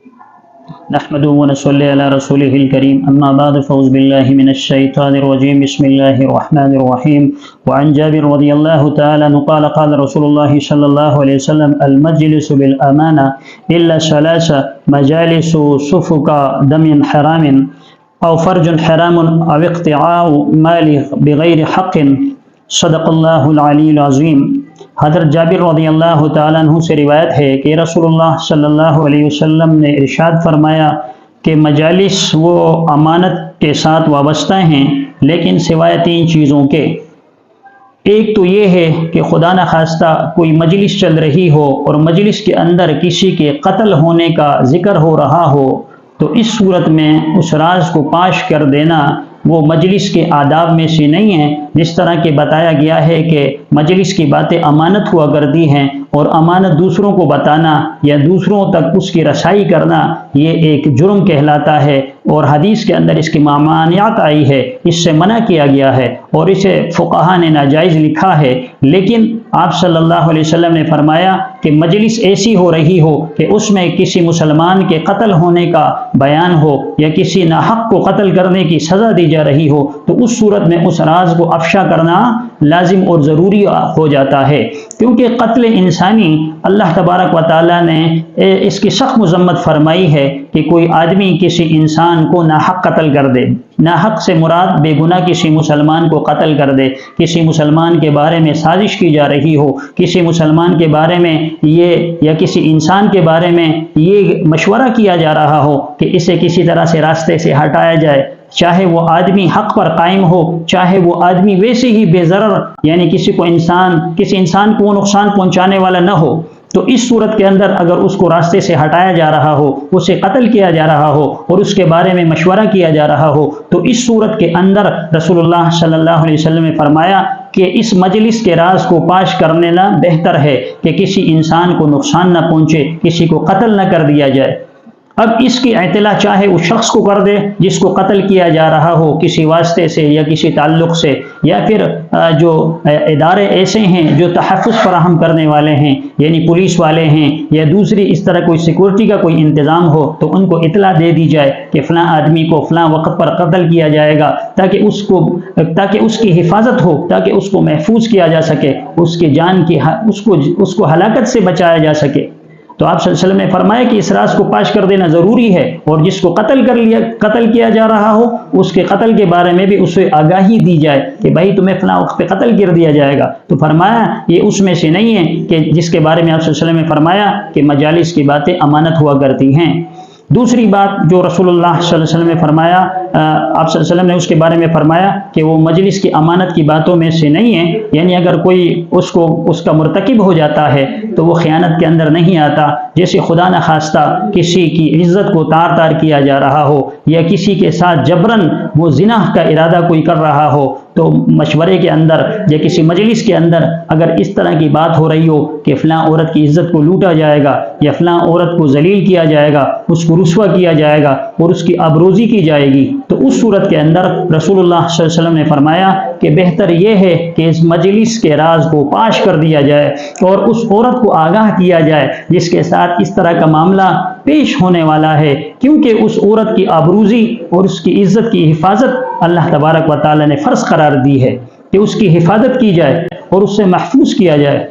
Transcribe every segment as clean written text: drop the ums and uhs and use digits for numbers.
نحمده ونصلي على رسوله الكريم اما بعد فاعوذ بالله من الشيطان الرجيم بسم الله الرحمن الرحيم وعن جابر رضي الله تعالى عنه قال قال رسول الله صلى الله عليه وسلم المجلس بالأمانة إلا ثلاثة مجالس سفك دم حرام أو فرج حرام أو اقتطاع مال بغير حق صدق اللہ العلی العظیم۔ حضرت جابر رضی اللہ تعالیٰ عنہ سے روایت ہے کہ رسول اللہ صلی اللہ علیہ وسلم نے ارشاد فرمایا کہ مجالس وہ امانت کے ساتھ وابستہ ہیں لیکن سوائے 3 چیزوں کے۔ ایک تو یہ ہے کہ خدا نخواستہ کوئی مجلس چل رہی ہو اور مجلس کے اندر کسی کے قتل ہونے کا ذکر ہو رہا ہو تو اس صورت میں اس راز کو پاش کر دینا وہ مجلس کے آداب میں سے نہیں ہے، جس طرح کہ بتایا گیا ہے کہ مجلس کی باتیں امانت ہوا کرتی ہیں اور امانت دوسروں کو بتانا یا دوسروں تک اس کی رسائی کرنا یہ ایک جرم کہلاتا ہے، اور حدیث کے اندر اس کی ممانعت آئی ہے، اس سے منع کیا گیا ہے اور اسے فقہا نے ناجائز لکھا ہے۔ لیکن آپ صلی اللہ علیہ وسلم نے فرمایا کہ مجلس ایسی ہو رہی ہو کہ اس میں کسی مسلمان کے قتل ہونے کا بیان ہو یا کسی ناحق کو قتل کرنے کی سزا دی جا رہی ہو تو اس صورت میں اس راز کو افشا کرنا لازم اور ضروری ہو جاتا ہے، کیونکہ قتل انسانی اللہ تبارک و تعالیٰ نے اس کی سخت مذمت فرمائی ہے کہ کوئی آدمی کسی انسان کو ناحق قتل کر دے۔ ناحق سے مراد بے گناہ کسی مسلمان کو قتل کر دے، کسی مسلمان کے بارے میں سازش کی جا رہی ہو، کسی مسلمان کے بارے میں یہ یا کسی انسان کے بارے میں یہ مشورہ کیا جا رہا ہو کہ اسے کسی طرح سے راستے سے ہٹایا جائے، چاہے وہ آدمی حق پر قائم ہو، چاہے وہ آدمی ویسے ہی بے ضرر یعنی کسی انسان کو نقصان پہنچانے والا نہ ہو، تو اس صورت کے اندر اگر اس کو راستے سے ہٹایا جا رہا ہو، اسے قتل کیا جا رہا ہو اور اس کے بارے میں مشورہ کیا جا رہا ہو تو اس صورت کے اندر رسول اللہ صلی اللہ علیہ وسلم نے فرمایا کہ اس مجلس کے راز کو پاش کرنے لا بہتر ہے کہ کسی انسان کو نقصان نہ پہنچے، کسی کو قتل نہ کر دیا جائے۔ اب اس کی اطلاع چاہے اس شخص کو کر دے جس کو قتل کیا جا رہا ہو کسی واسطے سے یا کسی تعلق سے، یا پھر جو ادارے ایسے ہیں جو تحفظ فراہم کرنے والے ہیں یعنی پولیس والے ہیں یا دوسری اس طرح کوئی سیکورٹی کا کوئی انتظام ہو تو ان کو اطلاع دے دی جائے کہ فلاں آدمی کو فلاں وقت پر قتل کیا جائے گا، تاکہ اس کی حفاظت ہو، تاکہ اس کو محفوظ کیا جا سکے، اس کی جان کی اس کو ہلاکت سے بچایا جا سکے۔ تو آپ صلی اللہ علیہ وسلم نے فرمایا کہ اس راز کو پاش کر دینا ضروری ہے، اور جس کو قتل کیا جا رہا ہو اس کے قتل کے بارے میں بھی اسے آگاہی دی جائے کہ بھائی تمہیں فلاں وقت پہ قتل کر دیا جائے گا۔ تو فرمایا یہ اس میں سے نہیں ہے کہ جس کے بارے میں آپ صلی اللہ علیہ وسلم نے فرمایا کہ مجالس کی باتیں امانت ہوا کرتی ہیں۔ دوسری بات جو رسول اللہ صلی اللہ علیہ وسلم نے فرمایا، آپ صلی اللہ علیہ وسلم نے اس کے بارے میں فرمایا کہ وہ مجلس کی امانت کی باتوں میں سے نہیں ہے، یعنی اگر کوئی اس کا مرتکب ہو جاتا ہے تو وہ خیانت کے اندر نہیں آتا، جیسے خدا نخواستہ کسی کی عزت کو تار تار کیا جا رہا ہو یا کسی کے ساتھ جبرن وہ زنا کا ارادہ کوئی کر رہا ہو تو مشورے کے اندر یا کسی مجلس کے اندر اگر اس طرح کی بات ہو رہی ہو کہ فلاں عورت کی عزت کو لوٹا جائے گا یا فلاں عورت کو ذلیل کیا جائے گا، اس کو رسوا کیا جائے گا اور اس کی آبروزی کی جائے گی، تو اس صورت کے اندر رسول اللہ صلی اللہ علیہ وسلم نے فرمایا کہ بہتر یہ ہے کہ اس مجلس کے راز کو پاش کر دیا جائے اور اس عورت کو آگاہ کیا جائے جس کے ساتھ اس طرح کا معاملہ پیش ہونے والا ہے، کیونکہ اس عورت کی آبروزی اور اس کی عزت کی حفاظت اللہ تبارک و تعالی نے فرض قرار دی ہے کہ اس کی حفاظت کی جائے اور اس سے محفوظ کیا جائے۔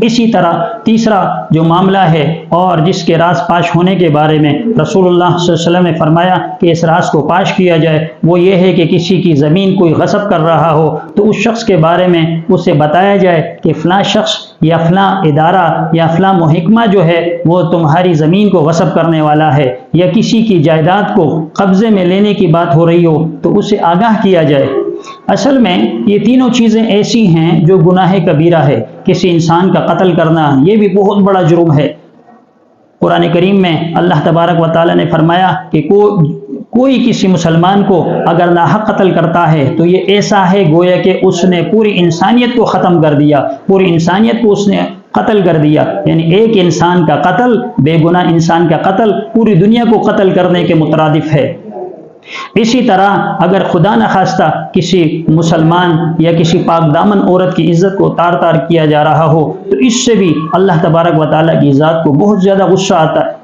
اسی طرح تیسرا جو معاملہ ہے اور جس کے راز پاش ہونے کے بارے میں رسول اللہ صلی اللہ علیہ وسلم نے فرمایا کہ اس راز کو پاش کیا جائے، وہ یہ ہے کہ کسی کی زمین کوئی غصب کر رہا ہو تو اس شخص کے بارے میں اسے بتایا جائے کہ فلاں شخص یا فلاں ادارہ یا فلاں محکمہ جو ہے وہ تمہاری زمین کو غصب کرنے والا ہے، یا کسی کی جائیداد کو قبضے میں لینے کی بات ہو رہی ہو تو اسے آگاہ کیا جائے۔ اصل میں یہ تینوں چیزیں ایسی ہیں جو گناہ کبیرہ ہے۔ کسی انسان کا قتل کرنا یہ بھی بہت بڑا جرم ہے۔ قرآن کریم میں اللہ تبارک و تعالی نے فرمایا کہ کوئی کسی مسلمان کو اگر ناحق قتل کرتا ہے تو یہ ایسا ہے گویا کہ اس نے پوری انسانیت کو ختم کر دیا، پوری انسانیت کو اس نے قتل کر دیا، یعنی ایک انسان کا قتل، بے گناہ انسان کا قتل پوری دنیا کو قتل کرنے کے مترادف ہے۔ اسی طرح اگر خدا نخواستہ کسی مسلمان یا کسی پاک دامن عورت کی عزت کو تار تار کیا جا رہا ہو تو اس سے بھی اللہ تبارک و تعالیٰ کی ذات کو بہت زیادہ غصہ آتا ہے۔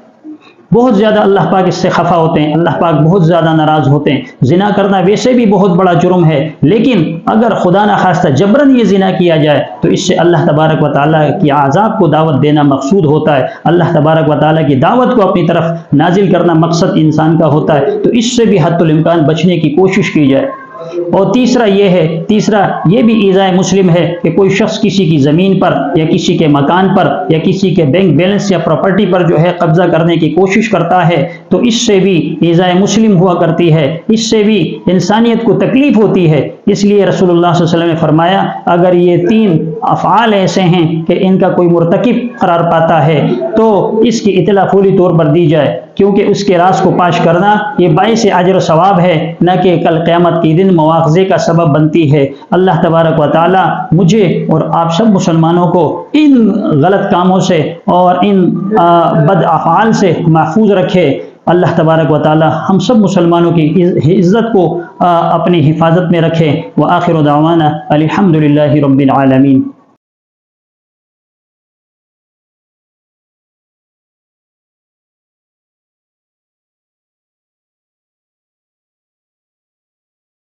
بہت زیادہ اللہ پاک اس سے خفا ہوتے ہیں، اللہ پاک بہت زیادہ ناراض ہوتے ہیں۔ زنا کرنا ویسے بھی بہت بڑا جرم ہے، لیکن اگر خدا نخواستہ جبراً یہ زنا کیا جائے تو اس سے اللہ تبارک و تعالیٰ کی عذاب کو دعوت دینا مقصود ہوتا ہے، اللہ تبارک و تعالیٰ کی دعوت کو اپنی طرف نازل کرنا مقصد انسان کا ہوتا ہے، تو اس سے بھی حتی الامکان بچنے کی کوشش کی جائے۔ اور تیسرا یہ بھی ایذائے مسلم ہے کہ کوئی شخص کسی کی زمین پر یا کسی کے مکان پر یا کسی کے بینک بیلنس یا پراپرٹی پر جو ہے قبضہ کرنے کی کوشش کرتا ہے، تو اس سے بھی ایذائے مسلم ہوا کرتی ہے، اس سے بھی انسانیت کو تکلیف ہوتی ہے۔ اس لیے رسول اللہ صلی اللہ علیہ وسلم نے فرمایا اگر یہ 3 افعال ایسے ہیں کہ ان کا کوئی مرتکب قرار پاتا ہے تو اس کی اطلاع فوری طور پر دی جائے، کیونکہ اس کے راز کو پاش کرنا یہ باعث اجر و ثواب ہے، نہ کہ کل قیامت کے دن مواخذے کا سبب بنتی ہے۔ اللہ تبارک و تعالی مجھے اور آپ سب مسلمانوں کو ان غلط کاموں سے اور ان بد افعال سے محفوظ رکھے۔ اللہ تبارک و تعالی ہم سب مسلمانوں کی عزت کو اپنی حفاظت میں رکھے۔ وآخر دعوانا الحمدللہ رب العالمین۔